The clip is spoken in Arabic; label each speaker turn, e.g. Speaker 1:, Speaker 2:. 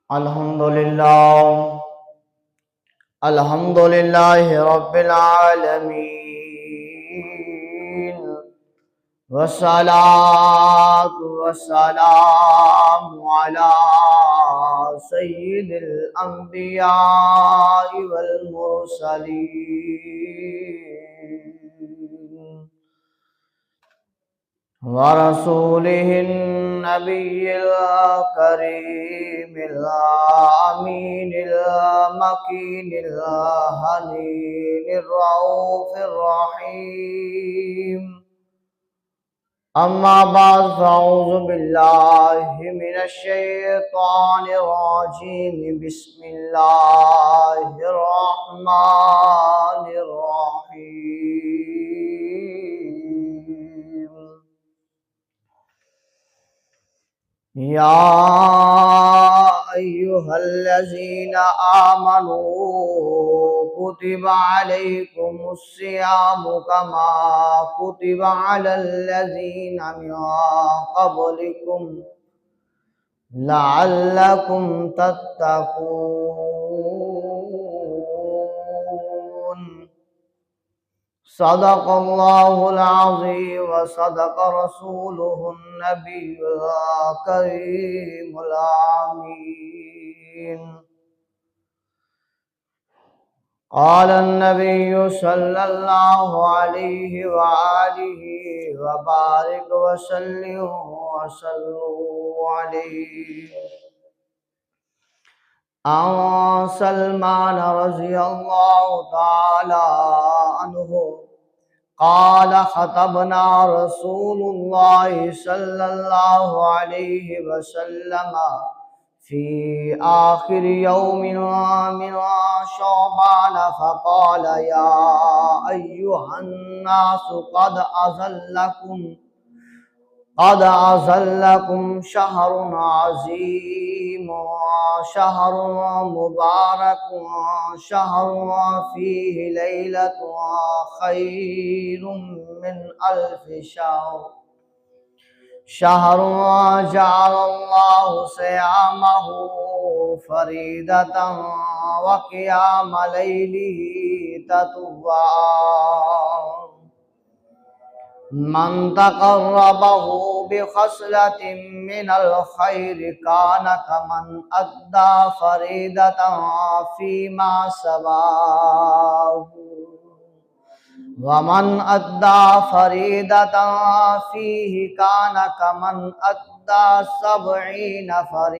Speaker 1: Alhamdulillah, Alhamdulillahi Rabbil Alameen. Wassalatu wassalamu ala Sayyidil Anbiya'i wal Mursaleen. ورسوله النبي الكريم الأمين المكين الهنين الرؤوف الرحيم. أما بعد فأعوذ بالله من الشيطان الرجيم. بسم الله الرحمن الرحيم. يا أيها الذين آمنوا كتب عليكم الصيام كما كتب على الذين من قبلكم لعلكم تتقون. صدق الله العظيم وصدق رسوله النبي الكريم الأمين. قال النبي صلى الله عليه وآله وبارك وسلم وصلوا عليه. عن سلمان رضي الله تعالى عنه قال خطبنا رسول الله صلى الله عليه وسلم في آخر يوم من شعبان فقال يا أيها الناس قد أظلكم شهر عظيم شهر مبارك شهر فيه ليلة خير من ألف شهر شهر جعل الله صيامه فريدة وقيام ليله تطوعا. من تقربه بخصلة من الخير كان كمن أدى فريدة فيما سواه، ومن أدى فريدة فيه كان كمن أدى 70 فريدة.